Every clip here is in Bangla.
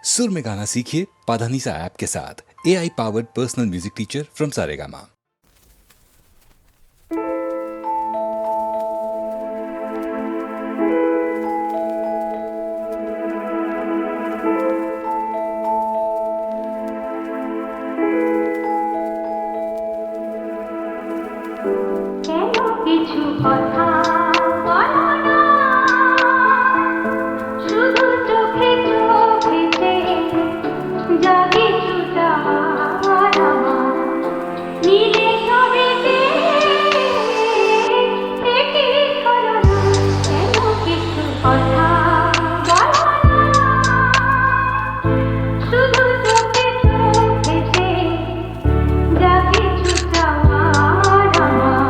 सुर में गाना सीखिए पाधानीसा ऐप के साथ। AI powered personal music teacher from Saregama. কিছু কথা বলো না, শুধু চোখে চোখেতে যা কিছু চাওয়ার আমার নীলে ছবিতে একই ছলনা। কেন কিছু কথা বলো না, শুধু চোখে চোখেতে যা কিছু চাওয়ার আমার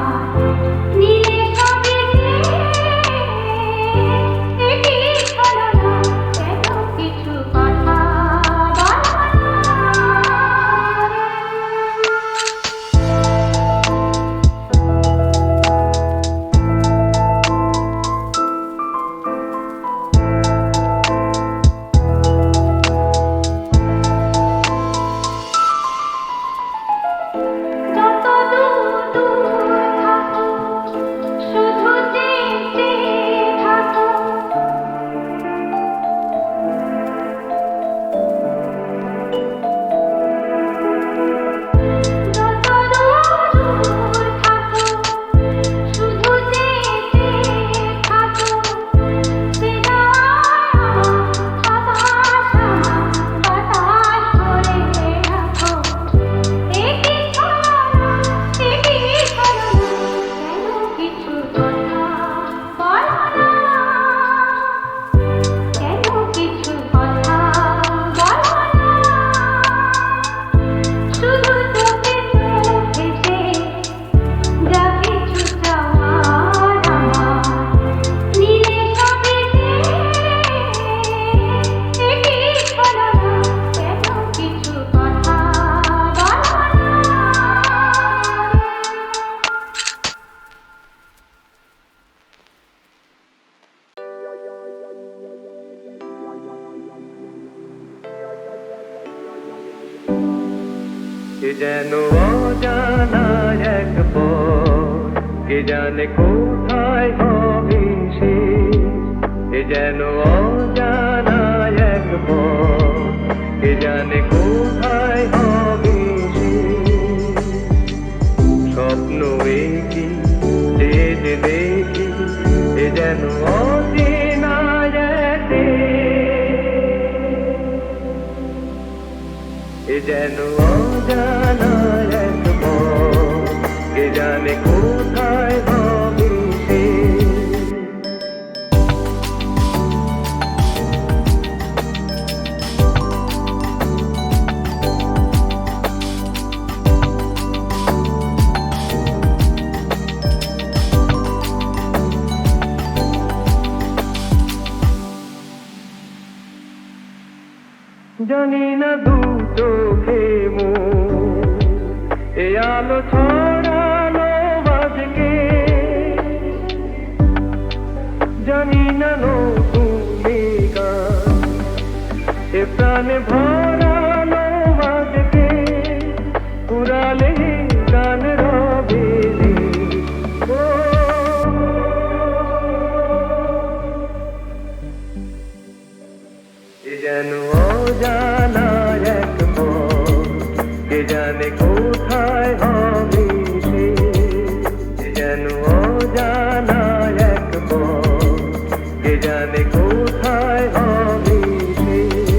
নীলে ছবিতে একই ছলনা। কেন কিছু কথা বলো যত দূর দূর থাকো, শুধু চেয়ে থাকো। যত দূর থাকো, শুধু চেয়ে থাকো। বাতাস করে রাখো। একই ছলনা, একই ছলনা। কেন কিছু কথা বলো না, কেন কিছু কথা বলো না, শুধু চোখে চোখেতে যা কিছু চাওয়ার আমার নীলে ছবিতে একই ছলনা। কেন কিছু কথা বলো না। কে যেন অজানা এক পথ, কে জানে কোথায় হবে শেষ। কে যেন অজানা এক পথ, কে জানে কোথায় হবে শেষ। স্বপ্ন একই যে দেখি, এ যেন অচেনা এক দেশ। এ যেন অজানা এক পথ, কে জানে কোথায় হবে শেষ। জানি না দু চোখে এ আলো ছড়ানো বাজকে, জানি না নতুন গান এ প্রাণে ভরানো বাজকে। পুরালে গান রবে রে, ও এ যেন অজানা এক পথ, কে জানে কোথায় হবে শেষ। এ যেন অজানা এক পথ, কে জানে কোথায় হবে শেষ।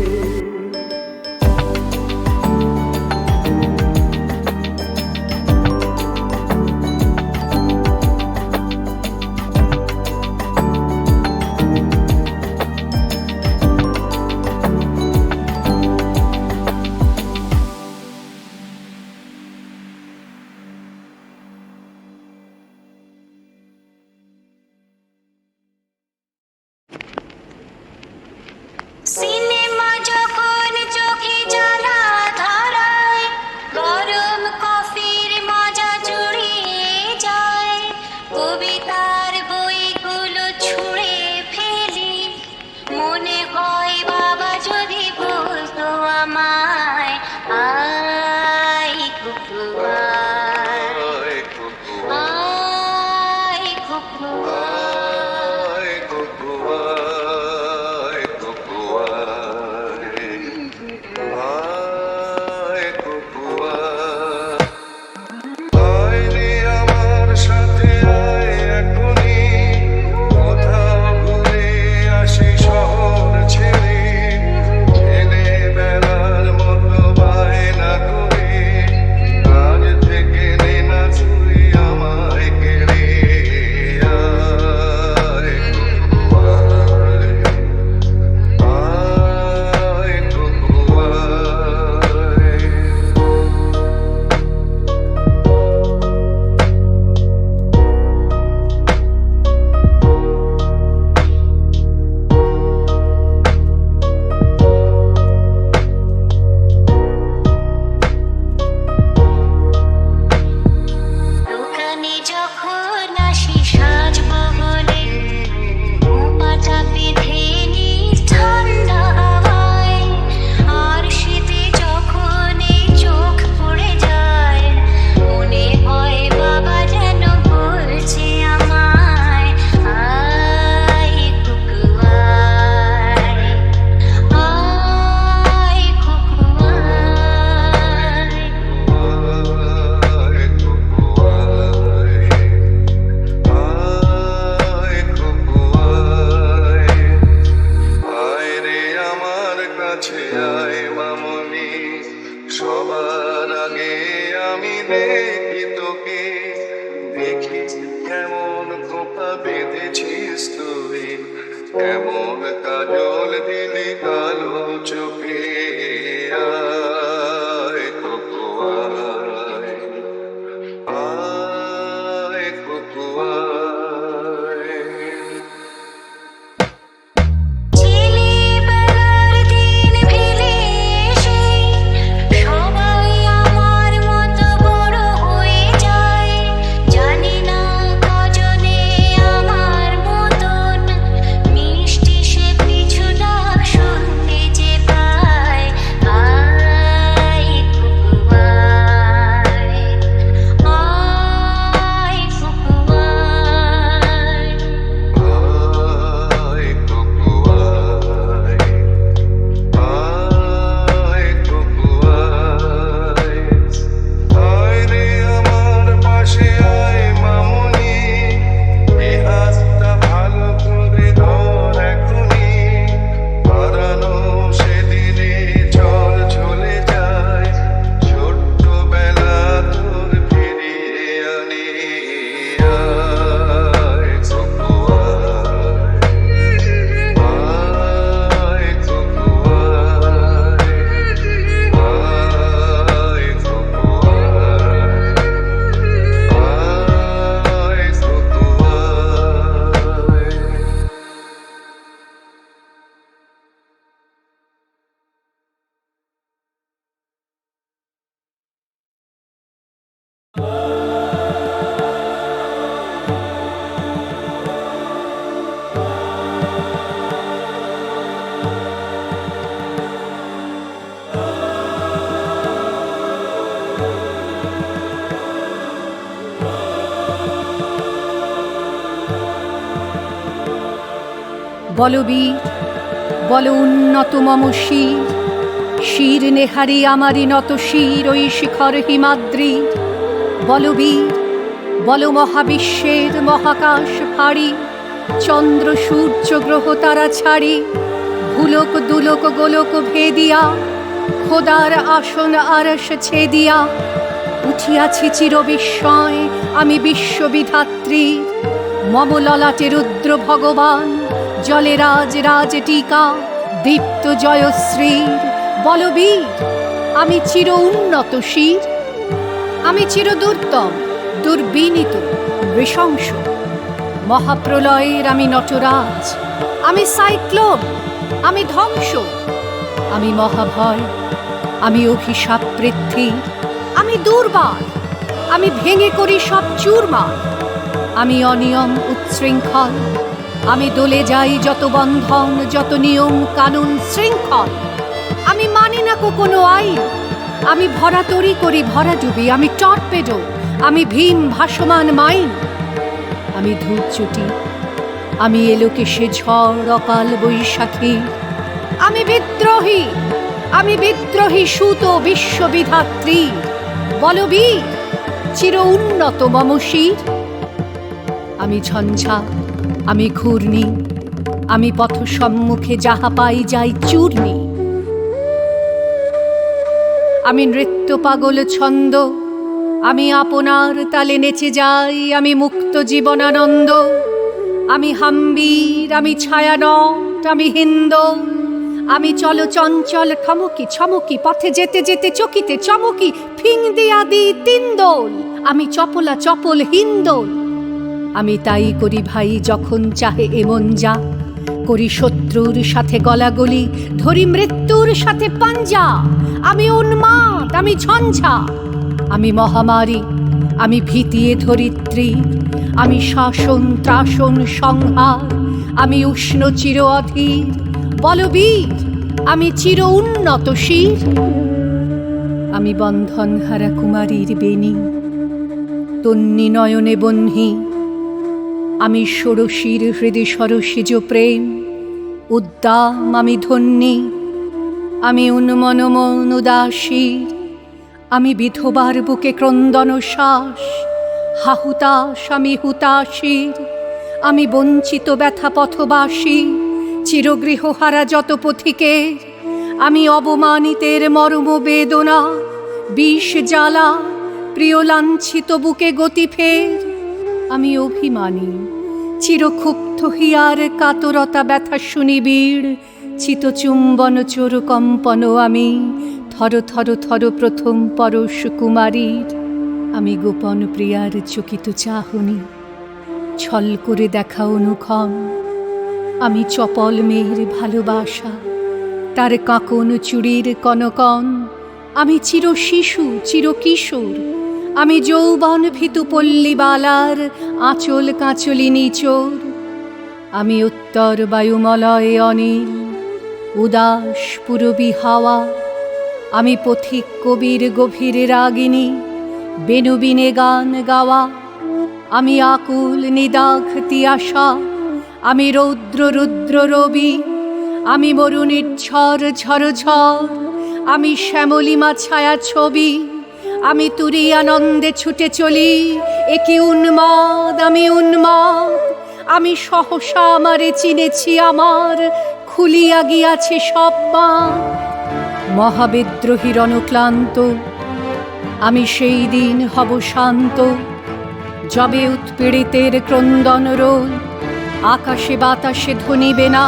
আমায় আয় কুকু আয় আয় কুকু দোকানে যখন আসি সাজবো বলে পাটা বেঁধে নিস ঠান্ডা হাওয়ায় আর শীতে যখন এই চোখ পড়ে যায় মনে হয় বাবা যেন বলছে আমায় আয় কুকু আয় আয় কুকু আয় সবার আগে আমি দেখি তোকে, দেখি কেমন খোপা বেঁধেছিস তুই, কেমন কাজল দিলি কালো চোখে। আয় কুকু আয়, আয় কুকু আয়। ছেলেবেলার দিন ফেলে এসে সবাই আমার মতো বড় হয়ে যায় জানি না কজনে আমার মতন মিষ্টি সে পিছু ডাক শুনতে যে পায় আয় কুকু আয় আয় কুকু আয় আয় কুকু আয়, আয় কুকু আয়। আয় রে আমার পাশে আয় মামুনি, এই হাতটা ভালো করে ধর এখনি, হারানো সেদিনে চল চলে যায়, ছোট্টবেলা তোর ফিরিয়ে আনি। আয় কুকু আয়, আয় কুকু আয়, আয় কুকু আয়, আয় কুকু আয়। বলবীর বল উন্নত মম শির, শির নেহারি আমারি নত শির ওই শিখর হিমাদ্রি। বলবীর বল মহাবিশ্বের মহাকাশ ফাড়ি, চন্দ্র সূর্য গ্রহ তারা ছাড়ি, ভুলোক দুলোক গোলক ভেদিয়া, খোদার আসন আরশ ছেদিয়া, উঠিয়াছি চির বিস্ময় আমি বিশ্ববিধাত্রী। মম ললাটে রুদ্র ভগবান, জলে রাজ রাজ টিকা, দীপ্ত জয়শ্রীর। বলবীর আমি চির উন্নত শির, আমি চির দুর্দম দুর্বিনীত নৃশংস। মহাপ্রলয়ের আমি নটরাজ, আমি সাইক্লোন, আমি ধ্বংস, আমি মহাভয়, আমি অভিশাপ পৃথ্বীর, আমি দুর্বার, আমি ভেঙে করি সব চুরমার। আমি অনিয়ম উচ্ছৃঙ্খল, আমি দলে যাই যত বন্ধন, যত নিয়ম কানুন শৃঙ্খল। আমি মানি না থাকো কোনো আইন, আমি ভরা তরি করি ভরা ডুবি, আমি টর্পেডো, আমি ভীম ভাসমান মাইন। আমি ধূপচুটি, আমি এলোকে সে ঝড় অকাল বৈশাখী। আমি বিদ্রোহী, আমি বিদ্রোহী সুত বিশ্ববিধাত্রী। বলবীর চির উন্নত মম শির। আমি ঝঞ্ঝা, আমি ঘূর্ণি, আমি পথ সম্মুখে যাহা পাই যাই চূর্ণি। আমি নৃত্য পাগল ছন্দ, আমি আপনার তালে নেচে যাই, আমি মুক্ত জীবনানন্দ। আমি হাম্বীর, আমি ছায়ানট, আমি হিন্দোল, আমি চল চঞ্চল ঠমকি ছমকি, পথে যেতে যেতে চকিতে চমকি, ফিং দিয়া দি তিনদোল, আমি চপলা চপল হিন্দোল। আমি তাই করি ভাই যখন চাহে এমন যা, করি শত্রুর সাথে গলাগলি, ধরি মৃত্যুর সাথে পাঞ্জা। আমি উন্মাদ, আমি ঝঞ্ঝা, আমি মহামারী, আমি ভীতিয়ে ধরিত্রী। আমি শাসন ত্রাসন সংহার, আমি উষ্ণ চির অধীর। বলবীর আমি চির উন্নত শির। আমি বন্ধন হারা কুমারীর বেণী, তন্নি নয়নে বহ্নি। আমি ষোড়শীর হৃদয় সরসিজ প্রেম, উদ্দাম আমি ধন্যী। আমি উন্মন মন উদাসীর, আমি বিধবার বুকে ক্রন্দন শ্বাস। হাহুতাস আমি হুতাশীর, আমি বঞ্চিত ব্যথা পথবাসী। চিরগৃহহারা যত পথিকের, আমি অবমানিতের মর্ম বেদনা। বিষ জ্বালা প্রিয় লাঞ্ছিত বুকে গতি ফের। আমি অভিমানী, চিরক্ষুব্ধ হিয়ার কাতরতা ব্যথা শুনিবিড়। চিতচুম্বন চোর কম্পন আমি, থর থর থর প্রথম পরশ কুমারীর। আমি গোপন প্রিয়ার চকিত চাহনি, ছল করে দেখা অনুক্ষণ। আমি চপল মেয়ের ভালোবাসা, তার কাঁকন চুড়ির কনকন। আমি চির শিশু চির কিশোর, আমি যৌবন ভীতু পল্লীবালার আঁচল কাঁচলিনী চোর। আমি উত্তর বায়ুমলয়ে অনিল, উদাস পূরবী হাওয়া। আমি পথিক কবির গভীর রাগিনী, বেনুবিনে গান গাওয়া। আমি আকুল নিদাঘ তিয়াসা, আমি রৌদ্র রুদ্র রবি। আমি মরুণীর ঝড় ঝড় ঝড়, আমি শ্যামলিমা ছায়া ছবি। আমি তুরি আনন্দে ছুটে চলি, একি উন্মাদ আমি উন্মাদ। আমি সহসা আমারে চিনেছি, আমার খুলিয়া গিয়াছে সব বাঁধ। মহাবিদ্রোহীর অনুক্লান্ত, আমি সেই দিন হব শান্ত, যবে উৎপীড়িতের ক্রন্দন রোল আকাশে বাতাসে ধ্বনিবে না।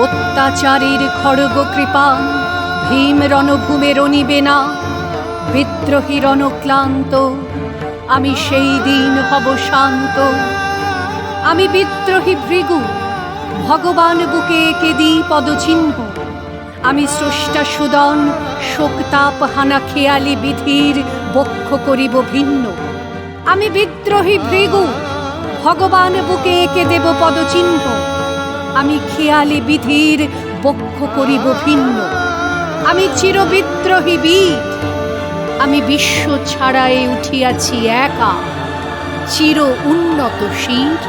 অত্যাচারীর খড়গ কৃপান ভীম রণভূমে রণিবে না। বিদ্রোহীর অনুক্লান্ত, আমি সেই দিন হব শান্ত। আমি বিদ্রোহী ভৃগু, ভগবান বুকে এঁকে দিই পদচিহ্ন। আমি স্রষ্টা সুদন, শোকতাপ হানা খেয়ালি বিধির বক্ষ করিব ভিন্ন। আমি বিদ্রোহী ভৃগু, ভগবান বুকে এঁকে দেব পদচিহ্ন। আমি খেয়ালি বিধির বক্ষ করিব ভিন্ন। আমি চির বিদ্রোহী বীর, আমি বিশ্ব ছাড়াই উঠিয়াছি একা, চির উন্নত শির।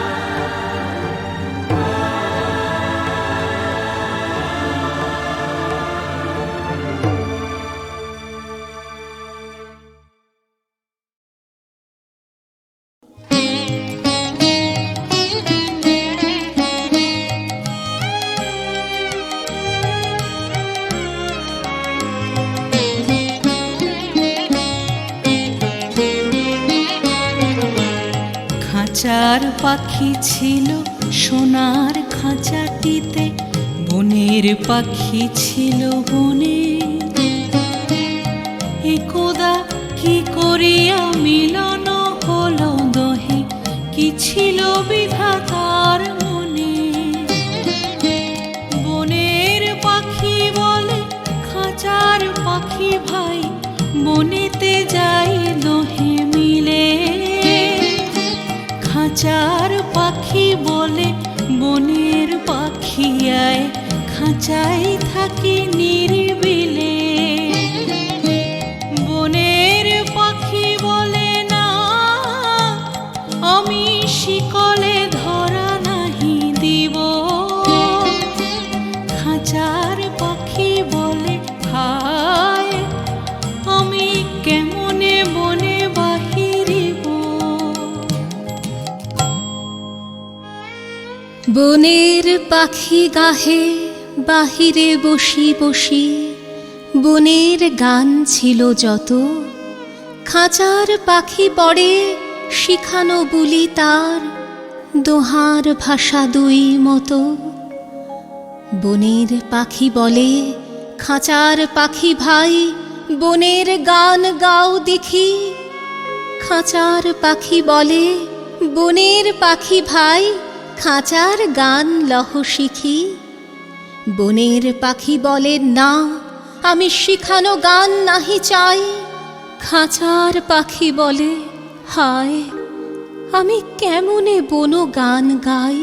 খাঁচার পাখি ছিল সোনার খাঁচাটিতে, বনের পাখি ছিল বনে। একদা কি করিয়া মিলন হলো দহে, কি ছিল বিধাতার মনে। বনের পাখি বলে খাঁচার পাখি ভাই, বনেতে যাই দহে মিলে। খাঁচার পাখি বলে বনের পাখি আয়, খাঁচাই থাকি নিরিবিলে। বনের পাখি গাহে বাহিরে বসি বসি, বনের গান ছিল যত, খাঁচার পাখি পড়ে শিখানো বুলি তার, দোহার ভাষা দুই মতো। বনের পাখি বলে খাঁচার পাখি ভাই, বনের গান গাও দেখি। খাঁচার পাখি বলে বনের পাখি ভাই, খাঁচার গান লহ শিখি। বনের পাখি বলে না, আমি শিখানো গান নাহি চাই। খাঁচার পাখি বলে হায়, আমি কেমনে বনো গান গাই।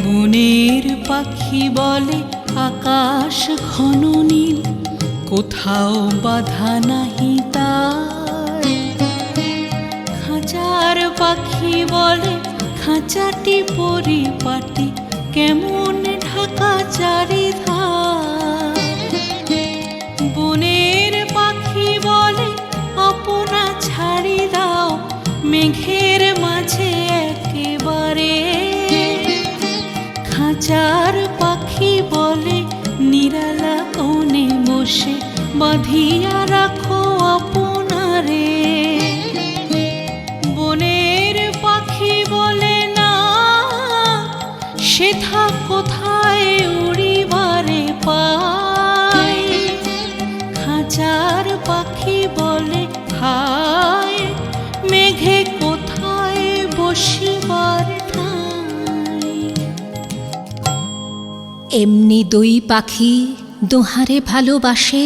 বনের পাখি বলে আকাশ ঘন নীল, কোথাও বাধা নাহি তার। খাঁচার পাখি বলে খাঁচাটি পরিপাটি, কেমন ঢাকা চারিধার। বনের পাখি বলে আপনা ছাড়ি দাও, মেঘের মাঝে একেবারে। খাঁচার পাখি বলে নিরালা কোণে বসে, বাঁধিয়া রাখো আপনারে। বনের পাখি বলে না, সেথা কোথায় উড়িবারে পায়। খাঁচার পাখি বলে হায়, মেঘে কোথায় বসিবার ঠাঁই। এমনি দুই পাখি দোহারে ভালোবাসে,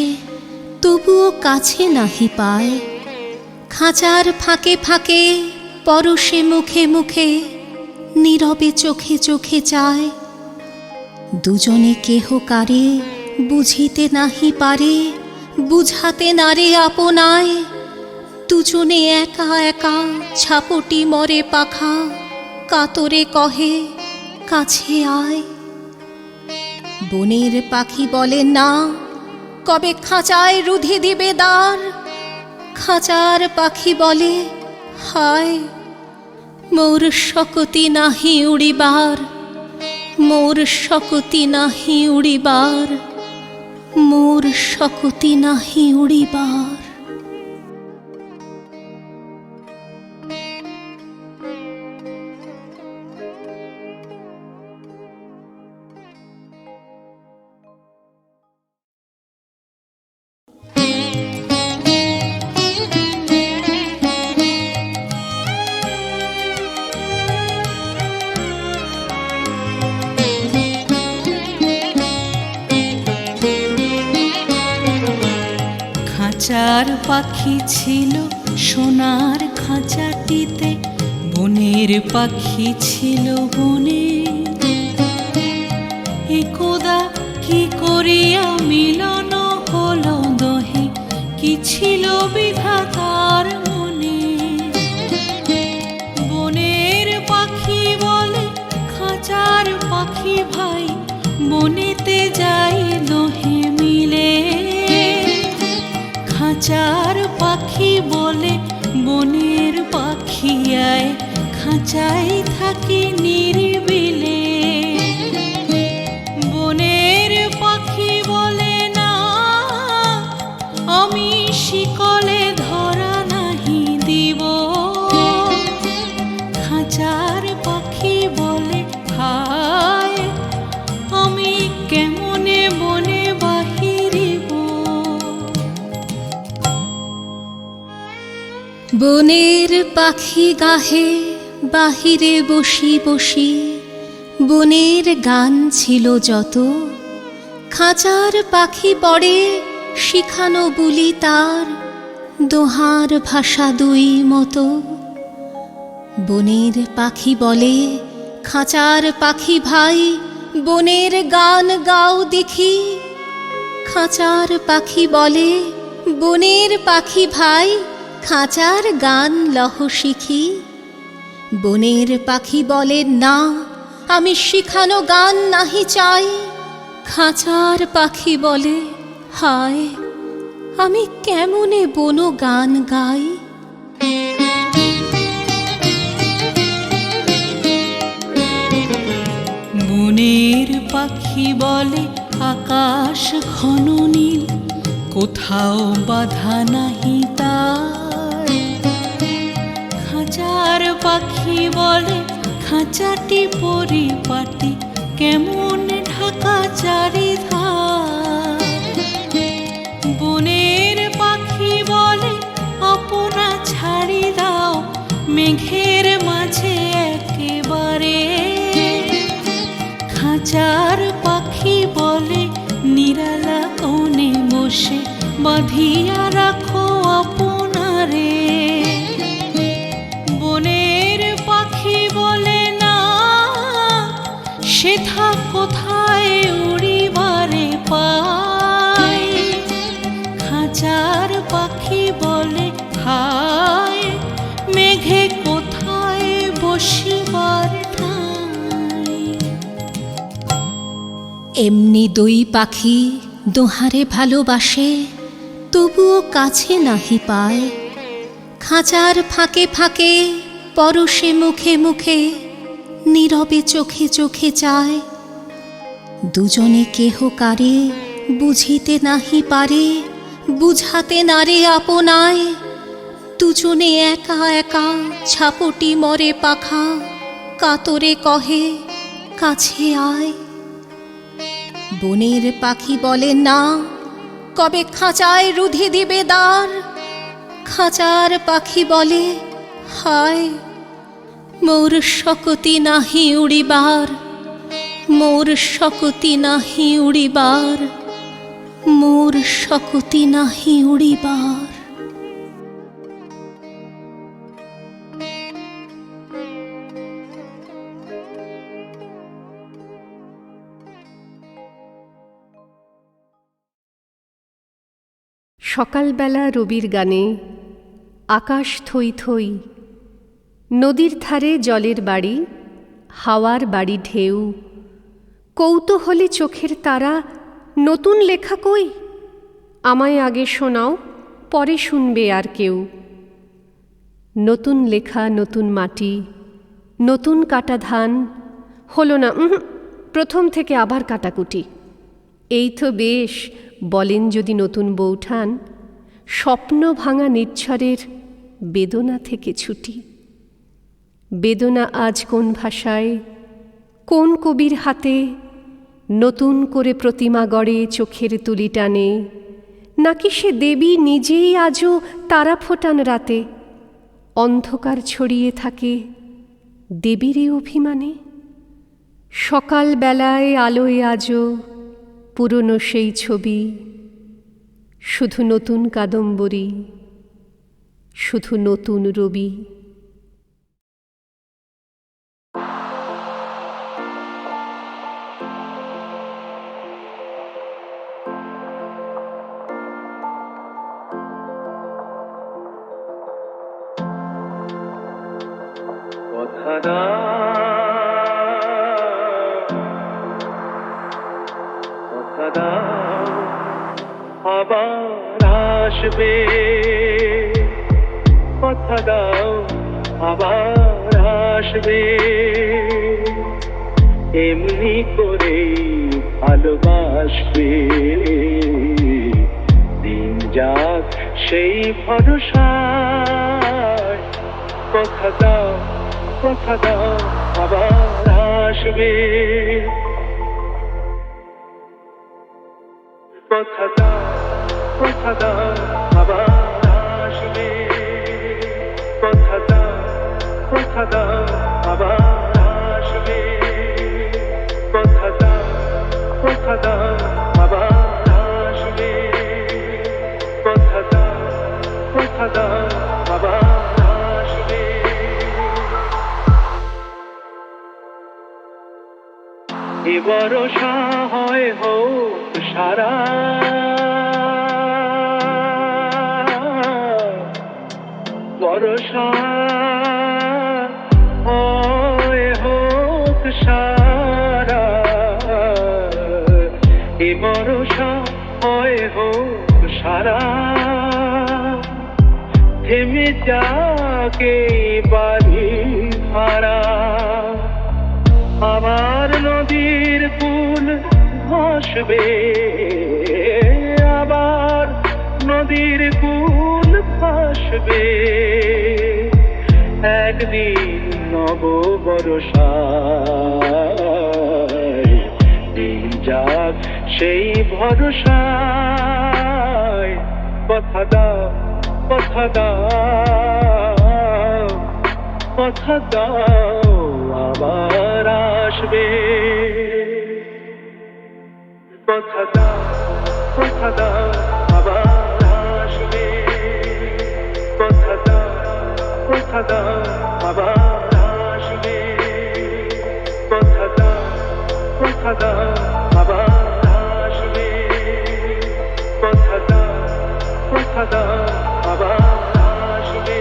তবুও কাছে নাহি পায়। খাঁচার ফাঁকে ফাঁকে পরশে মুখে মুখে, নীরবে চোখে চোখে চায়। দুজনে কেহ কারে বুঝিতে নাহি পারে, বুঝাতে নারে আপনায়। দুজনে একা একা ছাপটি মরে পাখা, কাতরে কহে কাছে আয়। বনের পাখি বলে না, কবে খাঁচায় রুধি দিবে দ্বার। খাঁচার পাখি বলে হায়, মোর শকতি নাহি উড়িবার, মোর শকতি নাহি উড়িবার, মোর শকতি নাহি উড়িবার। খাঁচার পাখি ছিল সোনার খাঁচাটিতে, বনের পাখি ছিল বনে। একদা কি করিয়া মিলন হলো দহে, কি ছিল বিধাতার মনে। বনের পাখি বলে খাঁচার পাখি ভাই, বনেতে যাই দহে মিলে। খাঁচার পাখি বলে বনের পাখি আয়, খাঁচাই থাকি নিরিবিলে। বনের পাখি বলে না, আমি শিকলে ধরা নাহি দিব। খাঁচার পাখি বলে হায়, আমি কেমনে বনে বাহিরিব। বনের পাখি গাহে বাহিরে বসি বসি, বনের গান ছিল যত। খাঁচার পাখি পড়ে শিখানো বুলি তার, দোহার ভাষা দুই মতো। বনের পাখি বলে খাঁচার পাখি ভাই, বনের গান গাও দেখি। খাঁচার পাখি বলে বনের পাখি ভাই, খাঁচার গান লহ শিখি। বনের পাখি বলে না, আমি শিখানো গান নাহি চাই। খাঁচার পাখি বলে হায়, আমি কেমনে বনো গান গাই। বনের পাখি বলে আকাশ ঘন নীল, কোথাও বাধা নাহি তার। খাঁচার পাখি বলে খাঁচাটি পরিপাটি, কেমন ঢাকা চারিধার। বনের পাখি বলে আপনা ছাড়ি দাও, মেঘের মাঝে একেবারে। খাঁচার পাখি বলে নিরালা কোণে বসে বাঁধিয়া রাখো আপনারে। বনের পাখি বলে না, সেথা কোথায় উড়িবারে পায়। খাঁচার পাখি বলে হায়, মেঘে কোথায় বসিবার ঠাঁই। এমনি দুই পাখি দোহারে ভালোবাসে, তবুও কাছে নাহি পায়। খাঁচার ফাঁকে ফাঁকে পরশে মুখে মুখে, নীরবে চোখে চোখে চায়। দুজনে কেহ কারে বুঝিতে নাহি পারে, বুঝাতে নারে আপনায়। দুজনে একা একা ছাপটি মরে পাখা, কাতরে কহে কাছে আয়। বনের পাখি বলে না, কবে খাঁচায় রুধি দিবে দ্বার। খাঁচার পাখি বলে হায়, মোর শকতি নাহি উড়িবার, মোর শকতি নাহি উড়িবার, মোর শকতি নাহি উড়িবার। সকালবেলা রবির গানে আকাশ থই থই, নদীর ধারে জলের বাড়ি, হাওয়ার বাড়ি ঢেউ। কৌতূহলী চোখের তারা, নতুন লেখা কই? আমায় আগে শোনাও, পরে শুনবে আর কেউ। নতুন লেখা, নতুন মাটি, নতুন কাটা ধান। হলো না, প্রথম থেকে আবার কাটাকুটি। এই তো বেশ, বলেন যদি নতুন বৌঠান। স্বপ্ন ভাঙা নির্ঝরের বেদনা থেকে ছুটি। বেদনা আজ কোন ভাষায়, কোন কবির হাতে, নতুন করে প্রতিমা গড়ে চোখের তুলি টানে। নাকি সে দেবী নিজেই আজও তারা ফোটান রাতে, অন্ধকার ছড়িয়ে থাকে দেবীরই অভিমানে। সকালবেলায় আলোয় আজও পুরনো সেই ছবি, শুধু নতুন কাদম্বরী, শুধু নতুন রবি। কথা দাও আবার আসবে, কথা দাও আবার আসবে। এমনি করে ভালোবাসবে, দিন যাক সেই ভরসায়। কথা দাও আবার আসবে, কথা দাও আবার আসবে। কথা দাও আবার আসবে। কথা দাও আবার আসবে। কথা দাও আবার আসবে। এ ভরসা হয় হোক সারা, ভরসা হয় হোক সারা। এ ভরসা হয় হোক সারা। থেমে যাকে বাড়ি ধারা, আবার নদীর কুল ভাসবে, আবার নদীর কুল ভাসবে। একদিন নব বর্ষায় দিন যাক সেই ভরসায়। কথা দাও, কথা দাও, কথা দাও আবার আসবে। কথা দাও, কথা দাও আবার আসবে। কথা দাও, কথা দাও আবার আসবে। কথা দাও, কথা দাও আবার আসবে। কথা দাও, কথা দাও আবার আসবে।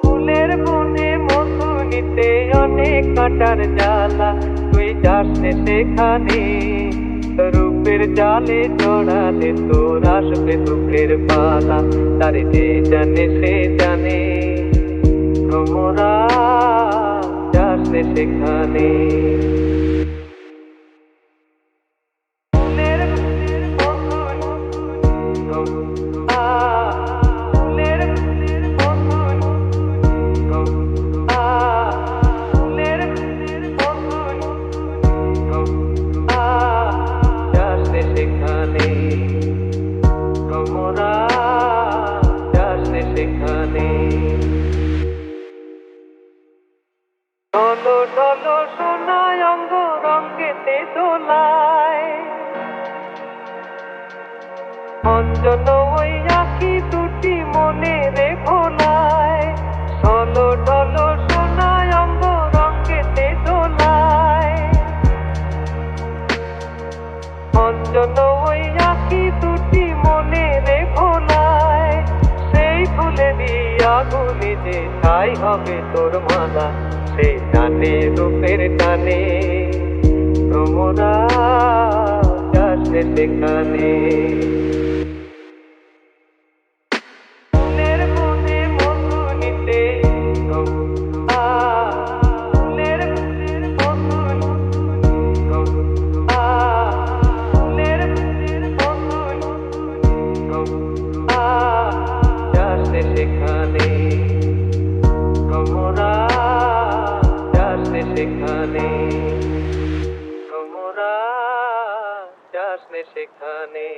ফুলের বনে মধু নিতে অনেক কাটার জ্বালা, তুই যাস নে সেখানে। রূপের জালে জড়ালে তোর আসবে দুঃখের পালা, তারে যে জানে সে জানে। তোমরা যাস নে সেখানে। ঢলো ঢলো সোনায় অঙ্গ রঙেতে দোলায়, অঞ্জন ওই আঁখি দুটি মনে রে ভোলায়। ঢলো ঢলো সোনায় অঙ্গ রঙেতে দোলায়, অঞ্জন ওই আঁখি দুটি মনে রে ভোলায়। সেই ফুলেরই আগুনে যে ছাই হবে তোর মালা, সে টানে রূপের টানে। তোমরা যাস নে সেখানে। ফুলের বনে মধু নিতে, ফুলের মধু, ফুলের মধু, যাস নে সেখানে। তোমরা যাস নে সেখানে। তোমরা যাস নে সেখানে।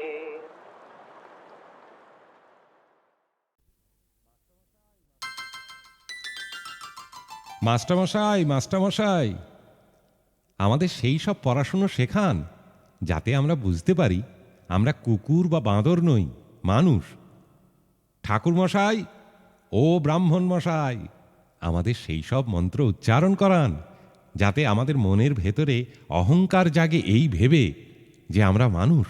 মাস্টারমশাই, মাস্টারমশাই, আমাদের সেই সব পড়াশুনো শেখান যাতে আমরা বুঝতে পারি আমরা কুকুর বা বাঁদর নই, মানুষ। ঠাকুরমশাই, ও ব্রাহ্মণ মশাই, আমাদের সেই সব মন্ত্র উচ্চারণ করান যাতে আমাদের মনের ভেতরে অহংকার জাগে এই ভেবে যে আমরা মানুষ।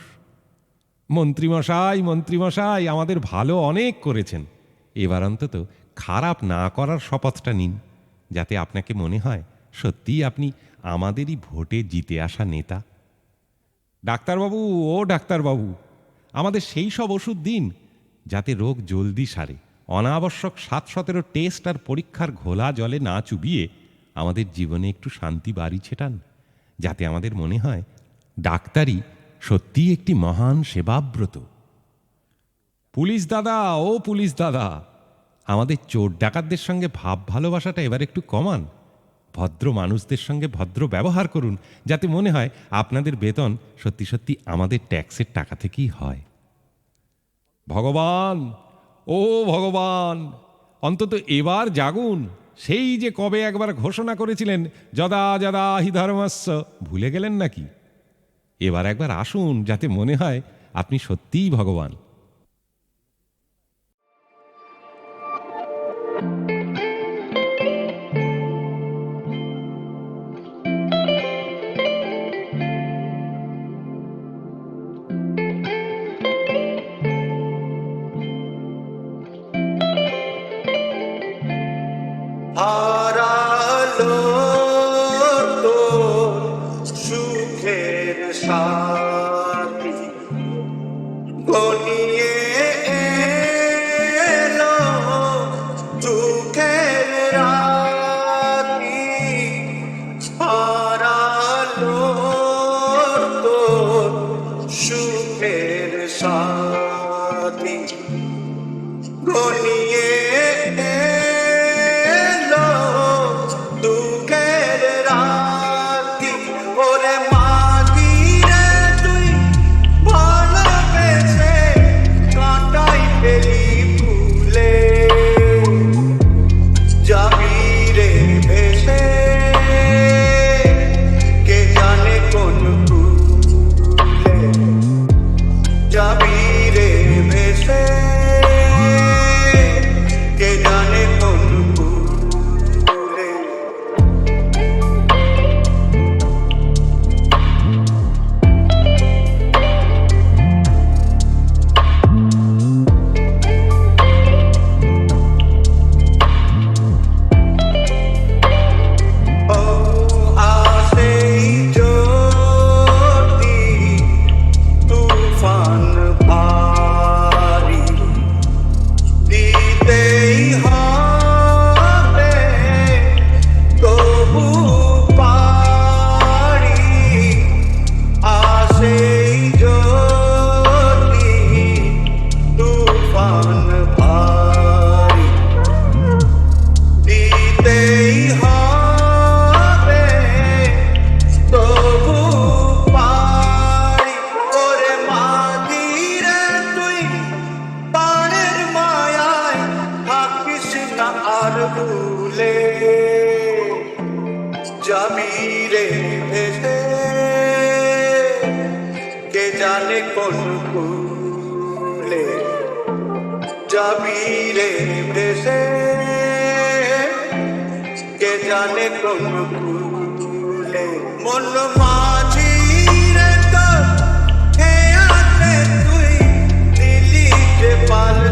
মন্ত্রীমশাই, মন্ত্রীমশাই, আমাদের ভালো অনেক করেছেন, এবার অন্তত খারাপ না করার শপথটা নিন, যাতে আপনাকে মনে হয় সত্যিই আপনি আমাদেরই ভোটে জিতে আসা নেতা। ডাক্তারবাবু, ও ডাক্তারবাবু, আমাদের সেই সব ওষুধ দিন যাতে রোগ জলদি সারে। অনাবশ্যক 7-17 টেস্ট আর পরীক্ষার ঘোলা জলে না চুবিয়ে আমাদের জীবনে একটু শান্তি বাড়ি ছেটান, যাতে আমাদের মনে হয় ডাক্তারি সত্যিই একটি মহান সেবাব্রত। পুলিশ দাদা, ও পুলিশ দাদা, আমাদের চোর ডাকাতদের সঙ্গে ভাব ভালোবাসাটা এবার একটু কমান। ভদ্র মানুষদের সঙ্গে ভদ্র ব্যবহার করুন, যাতে মনে হয় আপনাদের বেতন সত্যি সত্যি আমাদের ট্যাক্সের টাকা থেকেই হয়। ভগবান, ও ভগবান, অন্তত এবার জাগুন। সেই যে কবে একবার ঘোষণা করেছিলেন যদা যদা হি ধর্মস্য, ভুলে গেলেন নাকি? এবার একবার আসুন, যাতে মনে হয় আপনি সত্যিই ভগবান। হারালো তোর সুখের সাথী ঘনিয়ে এলো দুঃখের রাতি, হারালো তোর সুখের সাথী ঘনিয়ে আর ভুলে যাবি রে ভেসে, কে জানে কোন কুলে যাবি রে ভেসে, কে জানে কোন কুলে। মন মাঝি রে তো খেয়ালে তুই দিলি যে পাল